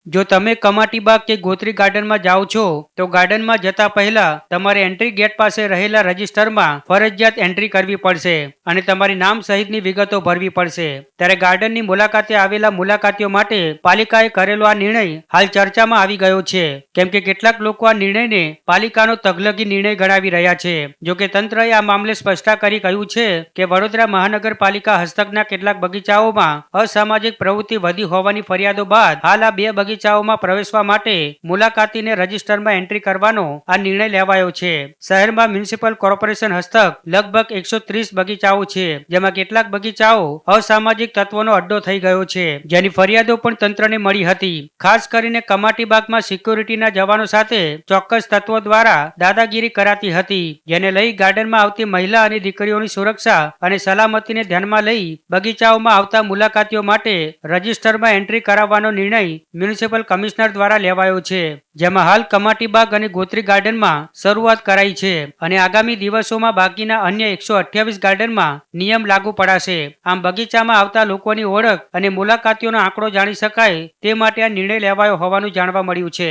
જો તમે કમાટી બાગ કે ગોત્રી ગાર્ડનમાં જાઓ છો તો ગાર્ડનમાં જતા પહેલા તમારે એન્ટ્રી ગેટ પાસે રહેલા રજિસ્ટરમાં ફરજિયાત એન્ટ્રી કરવી પડશે અને તમારી નામ સહિતની વિગતો ભરવી પડશે. ત્યારે ગાર્ડનની મુલાકાતે આવેલા મુલાકાતીઓ માટે પાલિકાએ કરેલો આ નિર્ણય હાલ ચર્ચામાં આવી ગયો છે, કેમ કે કેટલાક લોકો આ નિર્ણયને પાલિકાનો તગલગી નિર્ણય ગણાવી રહ્યા છે. જોકે તંત્રએ આ મામલે સ્પષ્ટતા કરી કહ્યું છે કે વડોદરા મહાનગરપાલિકા હસ્તકના કેટલાક બગીચાઓમાં અસામાજિક પ્રવૃત્તિ વધી હોવાની ફરિયાદો બાદ હાલ આ બે બગીચાઓમાં પ્રવેશવા માટે મુલાકાતીને રજિસ્ટરમાં એન્ટ્રી કરવાનો આ નિર્ણય લેવાયો છે. શહેરમાં મ્યુનિસિપલ કોર્પોરેશન હસ્તક લગભગ 130 બગીચાઓ છે, જેમાં કેટલાક બગીચાઓ અસામાજિક તત્વોનો અડ્ડો થઈ ગયો છે, જેની ફરિયાદો પણ તંત્રને મળી હતી. ખાસ કરીને કમાટી બાગમાં સિક્યોરિટીના જવાનો સાથે ચોક્કસ તત્વો દ્વારા દાદાગીરી કરાતી હતી, જેને લઈ ગાર્ડનમાં આવતી મહિલા અને દીકરીઓની સુરક્ષા અને સલામતીને ધ્યાનમાં લઈ બગીચાઓમાં આવતા મુલાકાતીઓ માટે રજિસ્ટરમાં એન્ટ્રી કરાવવાનો નિર્ણય મ્યુનિસિપલ કમિશનર દ્વારા લેવાયો છે, જેમાં હાલ કમાટી બાગ અને ગોત્રી ગાર્ડનમાં શરૂઆત કરાઈ છે અને આગામી દિવસોમાં બાકીના અન્ય 128 ગાર્ડનમાં નિયમ લાગુ પડાશે. આમ બગીચામાં આવતા લોકોની ઓળખ અને મુલાકાતીઓનો આંકડો જાણી શકાય તે માટે આ નિર્ણય લેવાયો હોવાનું જાણવા મળ્યું છે.